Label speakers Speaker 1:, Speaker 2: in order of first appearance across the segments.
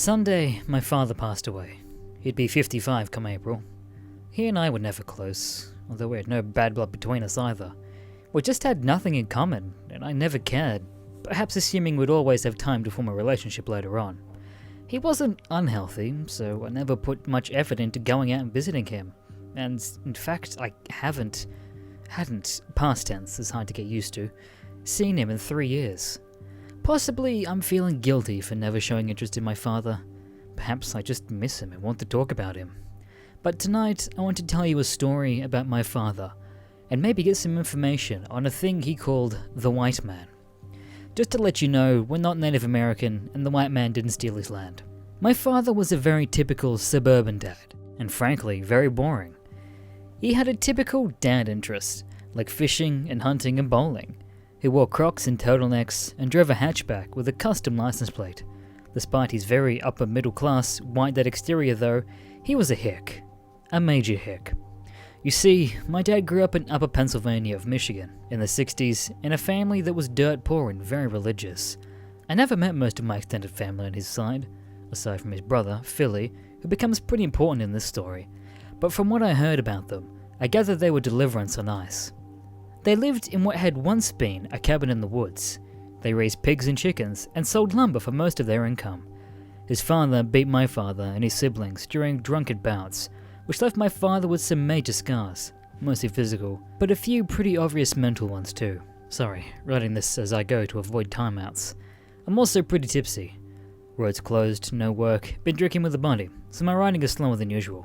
Speaker 1: Sunday, my father passed away. He'd be 55 come April. He and I were never close, although we had no bad blood between us either. We just had nothing in common, and I never cared, perhaps assuming we'd always have time to form a relationship later on. He wasn't unhealthy, so I never put much effort into going out and visiting him, and in fact I hadn't, past tense is hard to get used to, seen him in 3 years. Possibly I'm feeling guilty for never showing interest in my father. Perhaps I just miss him and want to talk about him. But tonight I want to tell you a story about my father, and maybe get some information on a thing he called the white man. Just to let you know, we're not Native American and the white man didn't steal his land. My father was a very typical suburban dad, and frankly, very boring. He had a typical dad interest, like fishing and hunting and bowling. He wore Crocs and turtlenecks and drove a hatchback with a custom license plate. Despite his very upper middle class, white dad exterior though, he was a hick. A major hick. You see, my dad grew up in Upper Pennsylvania of Michigan in the 60s in a family that was dirt poor and very religious. I never met most of my extended family on his side, aside from his brother, Philly, who becomes pretty important in this story. But from what I heard about them, I gathered they were deliverance on ice. They lived in what had once been a cabin in the woods. They raised pigs and chickens and sold lumber for most of their income. His father beat my father and his siblings during drunken bouts, which left my father with some major scars, mostly physical, but a few pretty obvious mental ones too. Sorry, writing this as I go to avoid timeouts. I'm also pretty tipsy. Roads closed, no work, been drinking with the body, so my writing is slower than usual.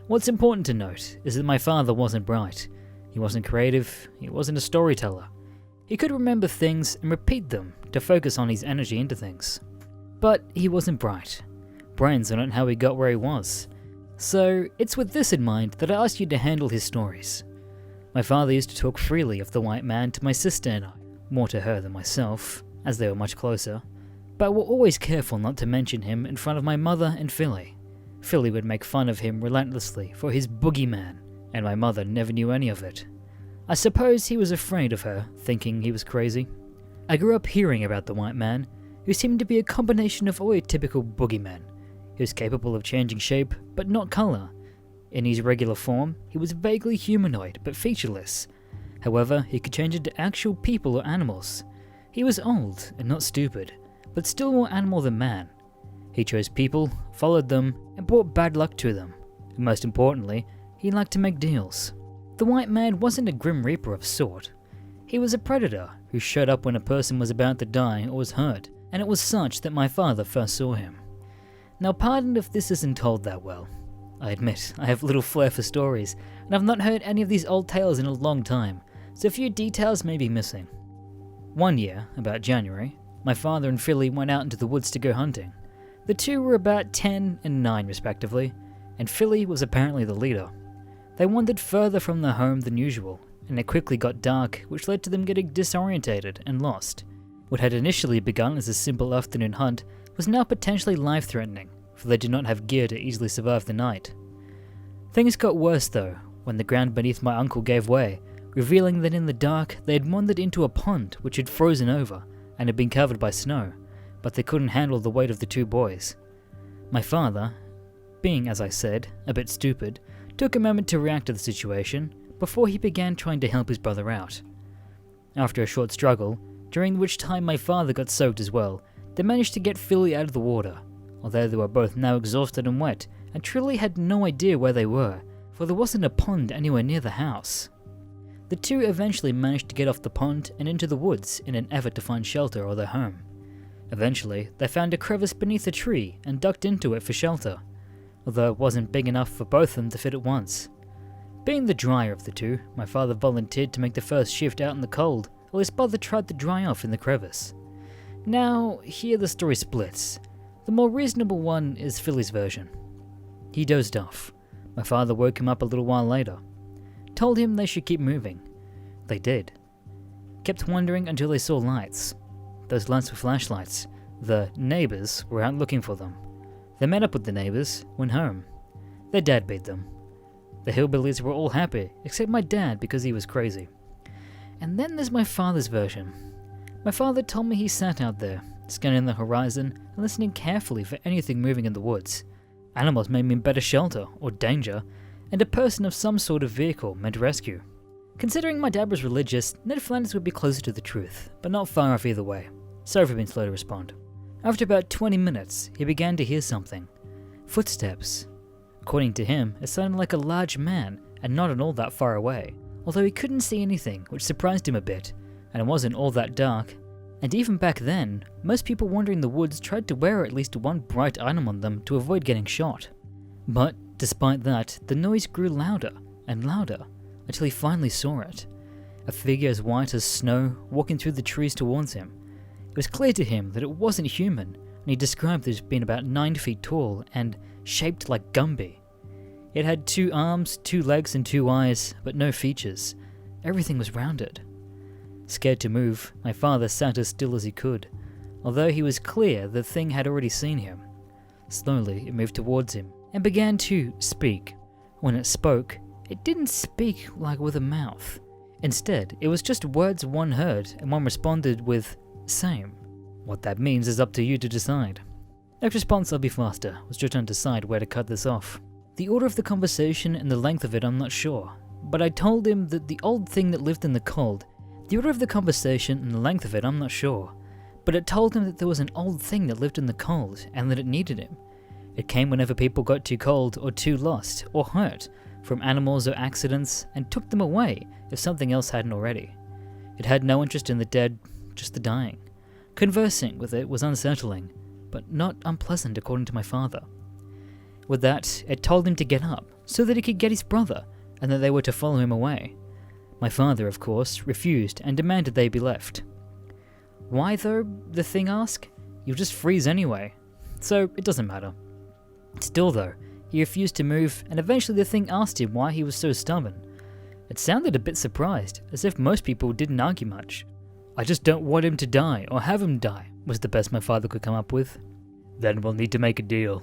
Speaker 1: What's important to note is that my father wasn't bright. He wasn't creative, he wasn't a storyteller. He could remember things and repeat them to focus on his energy into things. But he wasn't bright. Brains are not how he got where he was. So it's with this in mind that I asked you to handle his stories. My father used to talk freely of the white man to my sister and I, more to her than myself, as they were much closer, but were always careful not to mention him in front of my mother and Philly. Philly would make fun of him relentlessly for his boogeyman, and my mother never knew any of it. I suppose he was afraid of her, thinking he was crazy. I grew up hearing about the white man, who seemed to be a combination of all your typical boogeymen. He was capable of changing shape, but not colour. In his regular form, he was vaguely humanoid, but featureless. However, he could change into actual people or animals. He was old and not stupid, but still more animal than man. He chose people, followed them, and brought bad luck to them. And most importantly, he liked to make deals. The white man wasn't a grim reaper of sort. He was a predator who showed up when a person was about to die or was hurt, and it was such that my father first saw him. Now pardon if this isn't told that well. I admit, I have little flair for stories, and I've not heard any of these old tales in a long time, so a few details may be missing. One year, about January, my father and Philly went out into the woods to go hunting. The two were about 10 and 9 respectively, and Philly was apparently the leader. They wandered further from their home than usual, and it quickly got dark, which led to them getting disorientated and lost. What had initially begun as a simple afternoon hunt was now potentially life-threatening, for they did not have gear to easily survive the night. Things got worse though, when the ground beneath my uncle gave way, revealing that in the dark they had wandered into a pond which had frozen over and had been covered by snow, but they couldn't handle the weight of the two boys. My father, being, as I said, a bit stupid, took a moment to react to the situation before he began trying to help his brother out. After a short struggle, during which time my father got soaked as well, they managed to get Philly out of the water, although they were both now exhausted and wet, and truly had no idea where they were, for there wasn't a pond anywhere near the house. The two eventually managed to get off the pond and into the woods in an effort to find shelter or their home. Eventually, they found a crevice beneath a tree and ducked into it for shelter, although it wasn't big enough for both of them to fit at once. Being the drier of the two, my father volunteered to make the first shift out in the cold, while his brother tried to dry off in the crevice. Now, here the story splits. The more reasonable one is Philly's version. He dozed off. My father woke him up a little while later. Told him they should keep moving. They did. Kept wondering until they saw lights. Those lights were flashlights. The neighbours were out looking for them. They met up with the neighbours, went home. Their dad beat them. The hillbillies were all happy, except my dad because he was crazy. And then there's my father's version. My father told me he sat out there, scanning the horizon and listening carefully for anything moving in the woods. Animals may mean better shelter or danger, and a person of some sort of vehicle meant rescue. Considering my dad was religious, Ned Flanders would be closer to the truth, but not far off either way. Sorry for being slow to respond. After about 20 minutes, he began to hear something. Footsteps. According to him, it sounded like a large man, and not at all that far away, although he couldn't see anything, which surprised him a bit, and it wasn't all that dark. And even back then, most people wandering the woods tried to wear at least one bright item on them to avoid getting shot. But despite that, the noise grew louder and louder, until he finally saw it. A figure as white as snow walking through the trees towards him. It was clear to him that it wasn't human, and he described it as being about 9 feet tall and shaped like Gumby. It had 2 arms, 2 legs and 2 eyes, but no features. Everything was rounded. Scared to move, my father sat as still as he could, although he was clear the thing had already seen him. Slowly it moved towards him, and began to speak. When it spoke, it didn't speak like with a mouth. Instead, it was just words one heard, and one responded with, same. What that means is up to you to decide. Next response I'll be faster, was just trying to decide where to cut this off. The order of the conversation and the length of it I'm not sure, but I told him that the old thing that lived in the cold. The order of the conversation and the length of it I'm not sure, but it told him that there was an old thing that lived in the cold and that it needed him. It came whenever people got too cold or too lost or hurt from animals or accidents and took them away if something else hadn't already. It had no interest in the dead, just the dying. Conversing with it was unsettling, but not unpleasant according to my father. With that, it told him to get up so that he could get his brother and that they were to follow him away. My father, of course, refused and demanded they be left. Why though, the thing asked? You'll just freeze anyway, so it doesn't matter. Still though, he refused to move, and eventually the thing asked him why he was so stubborn. It sounded a bit surprised, as if most people didn't argue much. I just don't want him to die, or have him die, was the best my father could come up with. Then we'll need to make a deal.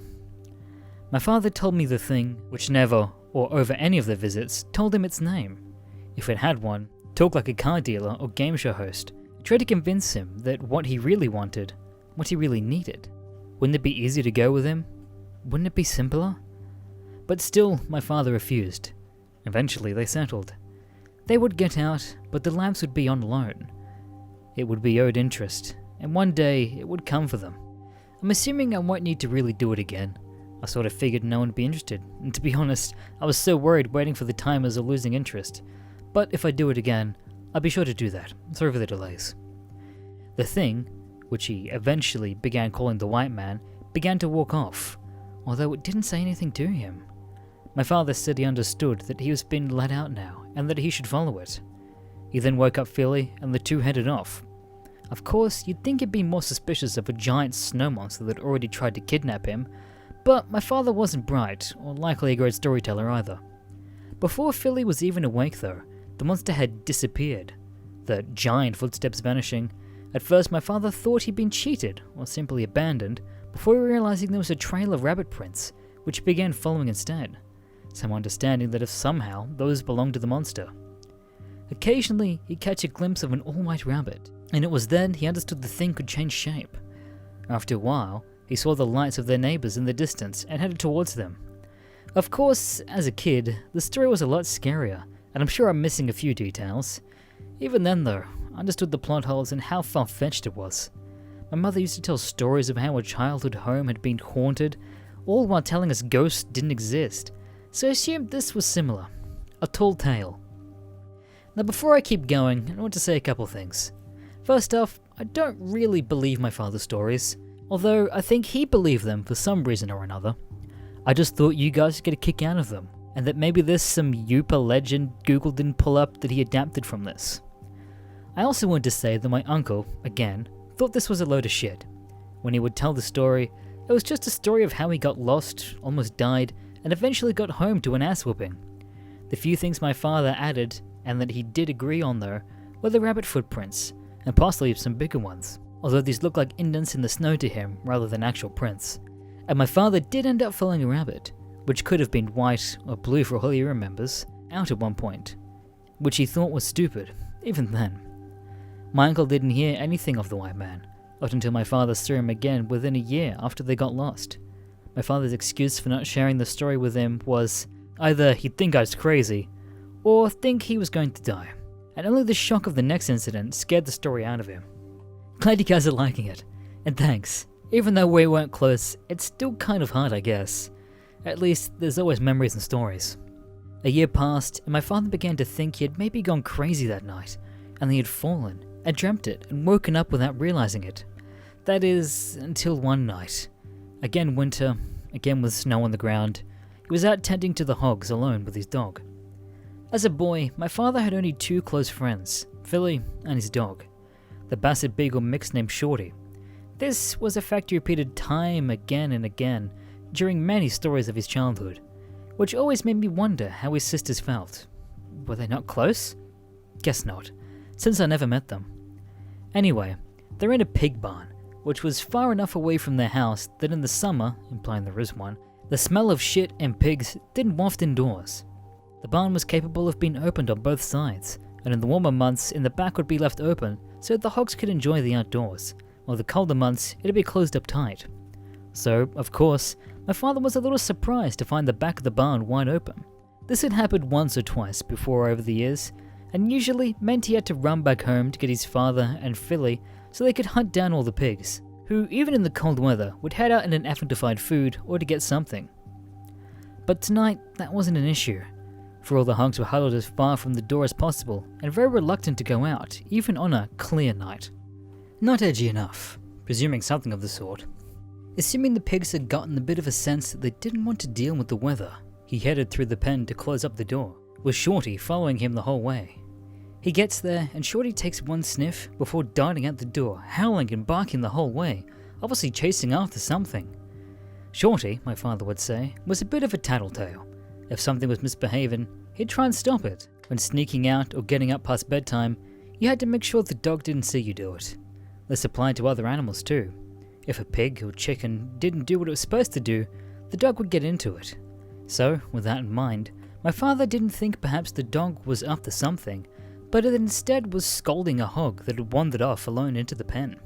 Speaker 1: My father told me the thing, which never, or over any of their visits, told him its name. If it had one, talked like a car dealer or game show host, tried to convince him that what he really wanted, what he really needed. Wouldn't it be easier to go with him? Wouldn't it be simpler? But still, my father refused. Eventually they settled. They would get out, but the labs would be on loan. It would be owed interest, and one day it would come for them. I'm assuming I won't need to really do it again. I sort of figured no one would be interested, and to be honest, I was so worried waiting for the timers or losing interest. But if I do it again, I'll be sure to do that. Sorry for the delays. The thing, which he eventually began calling the white man, began to walk off, although it didn't say anything to him. My father said he understood that he was being let out now, and that he should follow it. He then woke up Philly, and the two headed off. Of course, you'd think he'd be more suspicious of a giant snow monster that already tried to kidnap him, but my father wasn't bright, or likely a great storyteller either. Before Philly was even awake though, the monster had disappeared, the giant footsteps vanishing. At first my father thought he'd been cheated, or simply abandoned, before realizing there was a trail of rabbit prints, which he began following instead, some understanding that if somehow those belonged to the monster. Occasionally he'd catch a glimpse of an all-white rabbit, and it was then he understood the thing could change shape. After a while, he saw the lights of their neighbors in the distance and headed towards them. Of course, as a kid, the story was a lot scarier, and I'm sure I'm missing a few details. Even then though, I understood the plot holes and how far-fetched it was. My mother used to tell stories of how her childhood home had been haunted, all while telling us ghosts didn't exist, so I assumed this was similar. A tall tale. Now before I keep going, I want to say a couple things. First off, I don't really believe my father's stories, although I think he believed them for some reason or another. I just thought you guys would get a kick out of them, and that maybe there's some Yupa legend Google didn't pull up that he adapted from this. I also wanted to say that my uncle, again, thought this was a load of shit. When he would tell the story, it was just a story of how he got lost, almost died, and eventually got home to an ass whooping. The few things my father added, and that he did agree on though, were the rabbit footprints, and possibly some bigger ones, although these looked like indents in the snow to him rather than actual prints. And my father did end up following a rabbit, which could have been white or blue for all he remembers, out at one point, which he thought was stupid, even then. My uncle didn't hear anything of the white man, not until my father saw him again within a year after they got lost. My father's excuse for not sharing the story with him was either he'd think I was crazy, or think he was going to die, and only the shock of the next incident scared the story out of him. Glad you guys are liking it, and thanks. Even though we weren't close, it's still kind of hard, I guess. At least, there's always memories and stories. A year passed, and my father began to think he had maybe gone crazy that night, and he had fallen, and dreamt it, and woken up without realizing it. That is, until one night. Again winter, again with snow on the ground. He was out tending to the hogs alone with his dog. As a boy, my father had only two close friends, Philly and his dog, the Basset Beagle mix named Shorty. This was a fact he repeated time again and again during many stories of his childhood, which always made me wonder how his sisters felt. Were they not close? Guess not, since I never met them. Anyway, they're in a pig barn, which was far enough away from their house that in the summer, implying there is one, the smell of shit and pigs didn't waft indoors. The barn was capable of being opened on both sides, and in the warmer months in the back would be left open so the hogs could enjoy the outdoors, while the colder months it'd be closed up tight. So, of course, my father was a little surprised to find the back of the barn wide open. This had happened once or twice before over the years, and usually meant he had to run back home to get his father and Philly so they could hunt down all the pigs, who even in the cold weather would head out in an effort to find food or to get something. But tonight, that wasn't an issue, for all the hogs were huddled as far from the door as possible and very reluctant to go out, even on a clear night. Not edgy enough, presuming something of the sort. Assuming the pigs had gotten a bit of a sense that they didn't want to deal with the weather, he headed through the pen to close up the door, with Shorty following him the whole way. He gets there and Shorty takes one sniff before darting out the door, howling and barking the whole way, obviously chasing after something. Shorty, my father would say, was a bit of a tattletale. If something was misbehaving, he'd try and stop it. When sneaking out or getting up past bedtime, you had to make sure the dog didn't see you do it. This applied to other animals too. If a pig or chicken didn't do what it was supposed to do, the dog would get into it. So, with that in mind, my father didn't think perhaps the dog was up to something, but it instead was scolding a hog that had wandered off alone into the pen.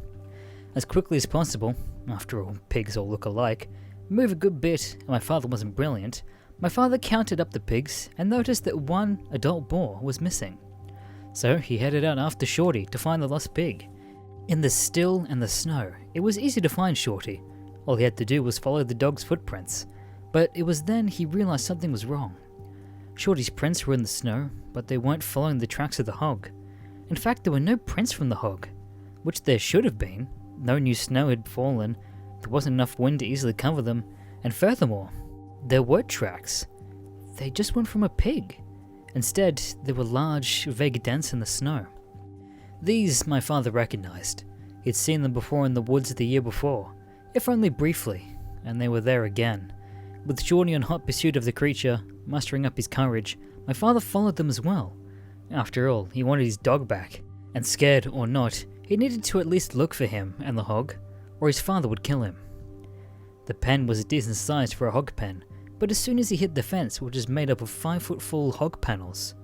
Speaker 1: As quickly as possible, after all, pigs all look alike, move a good bit, and my father wasn't brilliant, my father counted up the pigs and noticed that one adult boar was missing. So he headed out after Shorty to find the lost pig. In the still and the snow, it was easy to find Shorty. All he had to do was follow the dog's footprints. But it was then he realized something was wrong. Shorty's prints were in the snow, but they weren't following the tracks of the hog. In fact, there were no prints from the hog, which there should have been. No new snow had fallen, there wasn't enough wind to easily cover them, and furthermore, there were tracks. They just weren't from a pig. Instead, they were large, vague dents in the snow. These my father recognized. He'd seen them before in the woods the year before, if only briefly, and they were there again. With Shorty in hot pursuit of the creature, mustering up his courage, my father followed them as well. After all, he wanted his dog back, and scared or not, he needed to at least look for him and the hog, or his father would kill him. The pen was a decent size for a hog pen, but as soon as he hit the fence, which is made up of 5-foot full hog panels,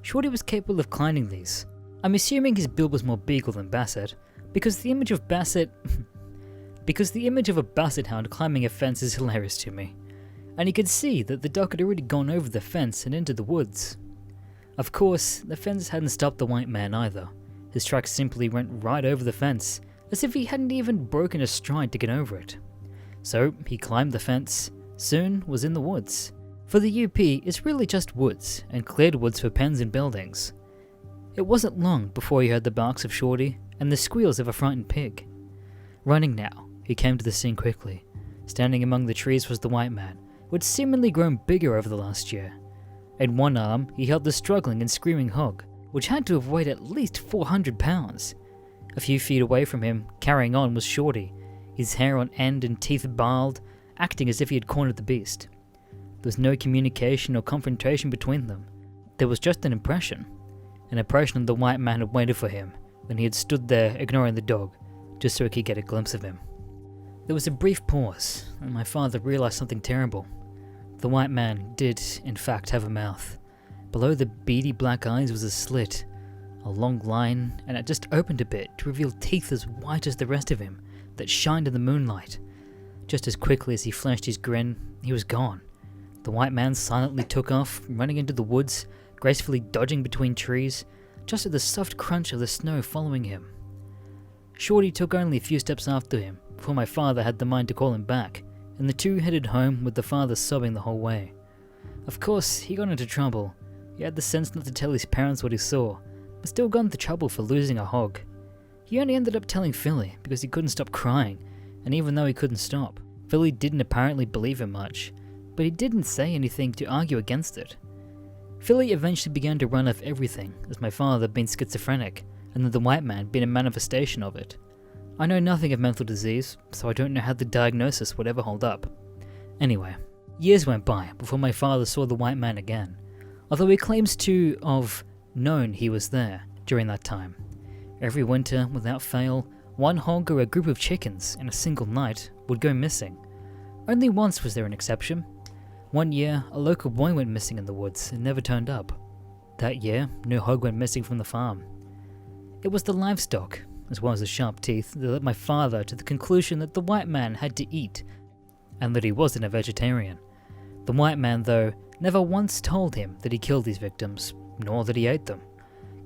Speaker 1: Shorty was capable of climbing these. I'm assuming his build was more beagle than Basset, because the image of a Basset hound climbing a fence is hilarious to me, and you could see that the dog had already gone over the fence and into the woods. Of course, the fence hadn't stopped the white man either. His tracks simply went right over the fence, as if he hadn't even broken a stride to get over it. So he climbed the fence, soon was in the woods. For the UP, it's really just woods, and cleared woods for pens and buildings. It wasn't long before he heard the barks of Shorty and the squeals of a frightened pig. Running now, he came to the scene quickly. Standing among the trees was the white man, who had seemingly grown bigger over the last year. In one arm, he held the struggling and screaming hog, which had to have weighed at least 400 pounds. A few feet away from him, carrying on, was Shorty, his hair on end and teeth bald, acting as if he had cornered the beast. There was no communication or confrontation between them. There was just an impression that the white man had waited for him when he had stood there ignoring the dog, just so he could get a glimpse of him. There was a brief pause, and my father realized something terrible. The white man did, in fact, have a mouth. Below the beady black eyes was a slit a long line, and it just opened a bit to reveal teeth as white as the rest of him that shined in the moonlight. Just as quickly as he flashed his grin, he was gone. The white man silently took off, running into the woods, gracefully dodging between trees, just at the soft crunch of the snow following him. Shorty took only a few steps after him before my father had the mind to call him back, and the two headed home with the father sobbing the whole way. Of course, he got into trouble. He had the sense not to tell his parents what he saw, but still got into trouble for losing a hog. He only ended up telling Philly because he couldn't stop crying, and even though he couldn't stop, Philly didn't apparently believe him much, but he didn't say anything to argue against it. Philly eventually began to run off everything, as my father being schizophrenic, and that the white man being a manifestation of it. I know nothing of mental disease, so I don't know how the diagnosis would ever hold up. Anyway, years went by before my father saw the white man again, although he claims to have known he was there during that time. Every winter, without fail, one hog or a group of chickens in a single night would go missing. Only once was there an exception. One year, a local boy went missing in the woods and never turned up. That year, no hog went missing from the farm. It was the livestock, as well as the sharp teeth, that led my father to the conclusion that the white man had to eat, and that he wasn't a vegetarian. The white man, though, never once told him that he killed these victims, nor that he ate them.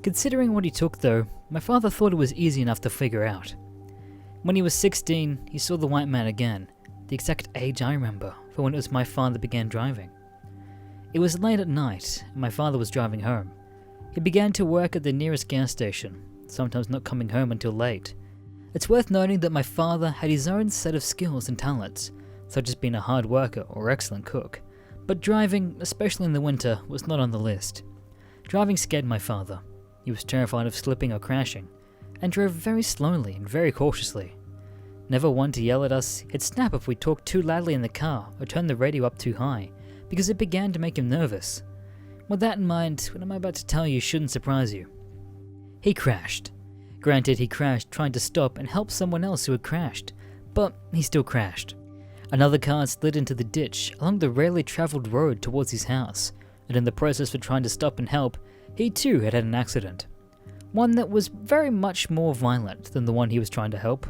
Speaker 1: Considering what he took, though, my father thought it was easy enough to figure out. When he was 16, he saw the white man again, the exact age I remember, for when it was my father began driving. It was late at night, and my father was driving home. He began to work at the nearest gas station, sometimes not coming home until late. It's worth noting that my father had his own set of skills and talents, such as being a hard worker or excellent cook, but driving, especially in the winter, was not on the list. Driving scared my father. He was terrified of slipping or crashing, and drove very slowly and very cautiously. Never one to yell at us, he'd snap if we talked too loudly in the car or turned the radio up too high, because it began to make him nervous. With that in mind, what I'm about to tell you shouldn't surprise you. He crashed. Granted, he crashed trying to stop and help someone else who had crashed, but he still crashed. Another car slid into the ditch along the rarely travelled road towards his house, and in the process of trying to stop and help, he too had an accident. One that was very much more violent than the one he was trying to help.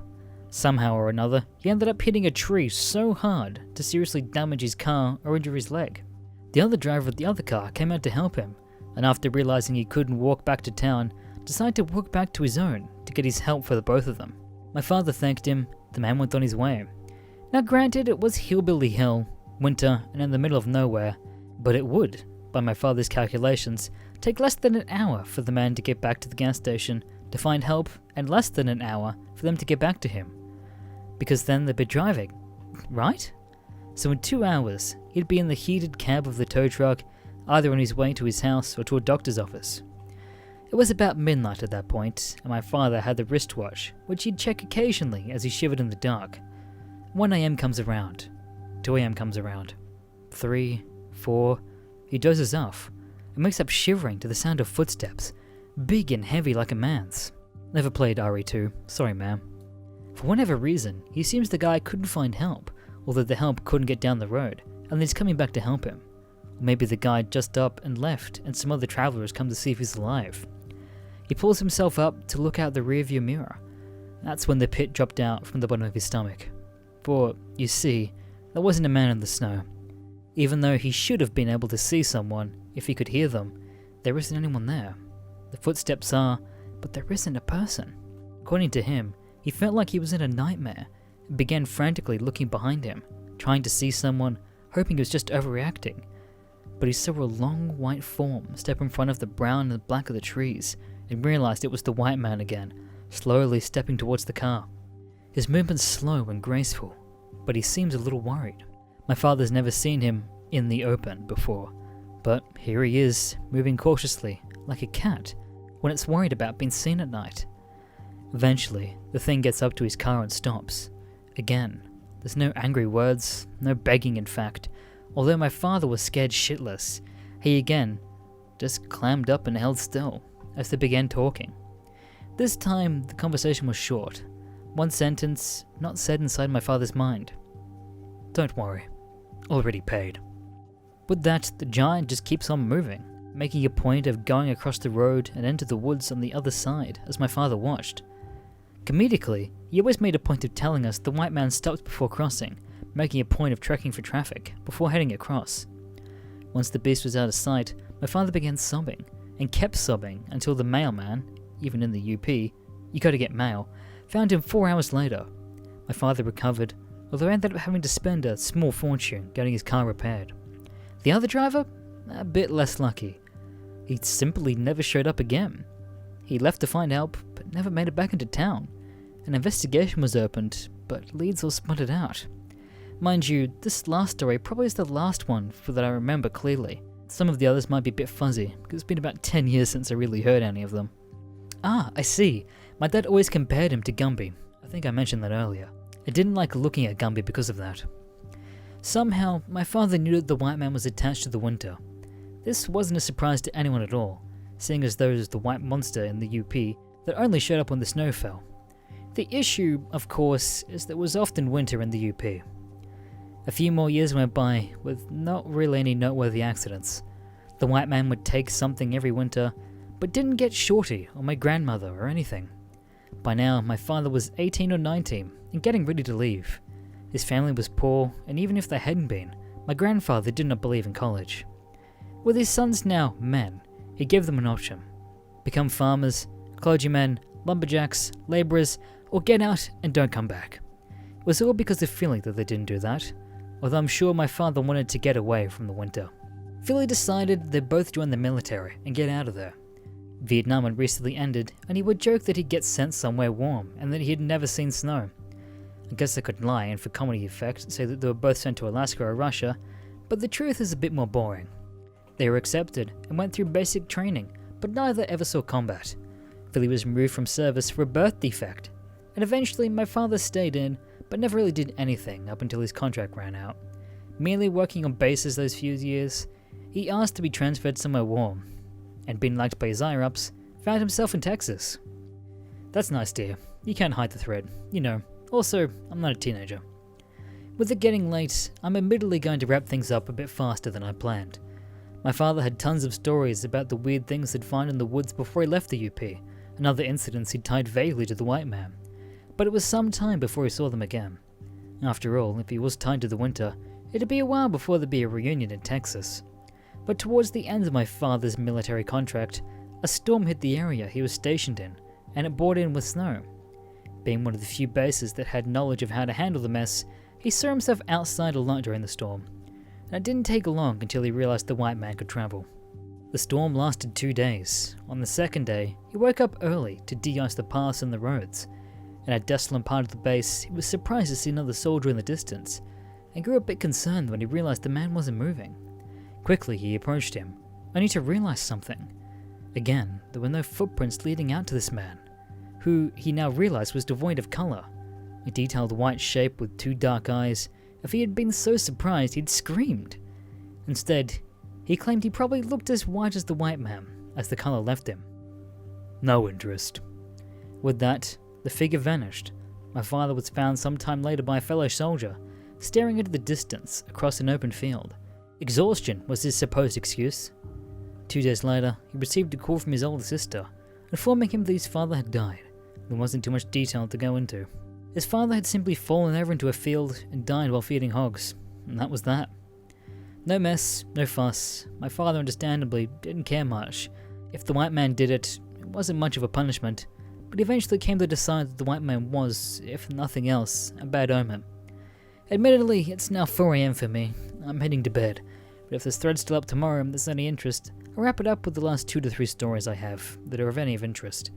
Speaker 1: Somehow or another, he ended up hitting a tree so hard to seriously damage his car or injure his leg. The other driver of the other car came out to help him, and after realizing he couldn't walk back to town, decided to walk back to his own to get his help for the both of them. My father thanked him, the man went on his way. Now granted, it was hillbilly hell, winter, and in the middle of nowhere, but it would, by my father's calculations, take less than an hour for the man to get back to the gas station to find help, and less than an hour for them to get back to him. Because then they'd be driving, right? So in 2 hours, he'd be in the heated cab of the tow truck, either on his way to his house or to a doctor's office. It was about midnight at that point, and my father had the wristwatch, which he'd check occasionally as he shivered in the dark. 1 a.m. comes around. 2 a.m. comes around. 3, 4, he dozes off, and wakes up shivering to the sound of footsteps, big and heavy like a man's. Never played RE2, sorry ma'am. For whatever reason, he assumes the guy couldn't find help, or that the help couldn't get down the road, and he's coming back to help him. Or maybe the guy just up and left, and some other travelers come to see if he's alive. He pulls himself up to look out the rearview mirror. That's when the pit dropped out from the bottom of his stomach. For, you see, there wasn't a man in the snow. Even though he should have been able to see someone, if he could hear them, there isn't anyone there. The footsteps are, but there isn't a person. According to him, he felt like he was in a nightmare, and began frantically looking behind him, trying to see someone, hoping he was just overreacting. But he saw a long white form step in front of the brown and black of the trees, and realized it was the white man again, slowly stepping towards the car. His movement's slow and graceful, but he seems a little worried. My father's never seen him in the open before, but here he is, moving cautiously, like a cat, when it's worried about being seen at night. Eventually, the thing gets up to his car and stops. Again, there's no angry words, no begging in fact. Although my father was scared shitless, he again just clammed up and held still as they began talking. This time, the conversation was short. One sentence, not said inside my father's mind. "Don't worry, already paid." With that, the giant just keeps on moving. making a point of going across the road and into the woods on the other side as my father watched. Comedically, he always made a point of telling us the white man stopped before crossing, making a point of checking for traffic before heading across. Once the beast was out of sight, my father began sobbing, and kept sobbing until the mailman, even in the UP, you gotta get mail, found him 4 hours later. My father recovered, although ended up having to spend a small fortune getting his car repaired. The other driver? A bit less lucky. He simply never showed up again. He left to find help, but never made it back into town. An investigation was opened, but leads all sputtered out. Mind you, this last story probably is the last one that I remember clearly. Some of the others might be a bit fuzzy, because it's been about 10 years since I really heard any of them. Ah, I see. My dad always compared him to Gumby. I think I mentioned that earlier. I didn't like looking at Gumby because of that. Somehow, my father knew that the white man was attached to the winter. This wasn't a surprise to anyone at all, seeing as there was the white monster in the UP that only showed up when the snow fell. The issue, of course, is that it was often winter in the UP. A few more years went by with not really any noteworthy accidents. The white man would take something every winter, but didn't get Shorty or my grandmother or anything. By now, my father was 18 or 19 and getting ready to leave. His family was poor, and even if they hadn't been, my grandfather did not believe in college. With his sons now men, he gave them an option. Become farmers, clergymen, lumberjacks, labourers, or get out and don't come back. It was all because of Philly that they didn't do that, although I'm sure my father wanted to get away from the winter. Philly decided they'd both join the military and get out of there. Vietnam had recently ended, and he would joke that he'd get sent somewhere warm and that he'd never seen snow. I guess I could lie and for comedy effect say that they were both sent to Alaska or Russia, but the truth is a bit more boring. They were accepted and went through basic training, but neither ever saw combat. Philly was removed from service for a birth defect, and eventually my father stayed in, but never really did anything up until his contract ran out. Merely working on bases those few years, he asked to be transferred somewhere warm, and being liked by his higher-ups, found himself in Texas. That's nice, dear. You can't hide the thread, you know. Also, I'm not a teenager. With it getting late, I'm admittedly going to wrap things up a bit faster than I planned. My father had tons of stories about the weird things he'd find in the woods before he left the UP, and other incidents he'd tied vaguely to the white man. But it was some time before he saw them again. After all, if he was tied to the winter, it'd be a while before there'd be a reunion in Texas. But towards the end of my father's military contract, a storm hit the area he was stationed in, and it brought in with snow. Being one of the few bases that had knowledge of how to handle the mess, he saw himself outside a lot during the storm, and it didn't take long until he realized the white man could travel. The storm lasted 2 days. On the second day, he woke up early to de-ice the paths and the roads. In a desolate part of the base, he was surprised to see another soldier in the distance, and grew a bit concerned when he realized the man wasn't moving. Quickly, he approached him, only to realize something. Again, there were no footprints leading out to this man, who he now realized was devoid of color. A detailed white shape with 2 dark eyes. If he had been so surprised, he'd screamed. Instead, he claimed he probably looked as white as the white man, as the color left him. No interest. With that, the figure vanished. My father was found some time later by a fellow soldier, staring into the distance across an open field. Exhaustion was his supposed excuse. 2 days later, he received a call from his older sister, informing him that his father had died. There wasn't too much detail to go into. His father had simply fallen over into a field and died while feeding hogs, and that was that. No mess, no fuss. My father understandably didn't care much. If the white man did it, it wasn't much of a punishment, but he eventually came to decide that the white man was, if nothing else, a bad omen. Admittedly, it's now 4 AM for me. I'm heading to bed, but if this thread's still up tomorrow and there's any interest, I'll wrap it up with the last 2 to 3 stories I have that are of any of interest.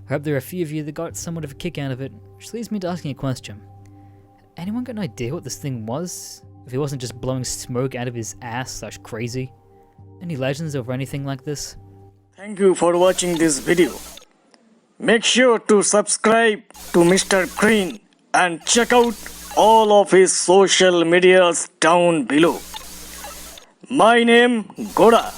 Speaker 1: I hope there are a few of you that got somewhat of a kick out of it, which leads me to asking a question. Anyone got an idea what this thing was? If he wasn't just blowing smoke out of his ass/crazy? Any legends over anything like this?
Speaker 2: Thank you for watching this video. Make sure to subscribe to Mr. Green and check out all of his social medias down below. My name Goda.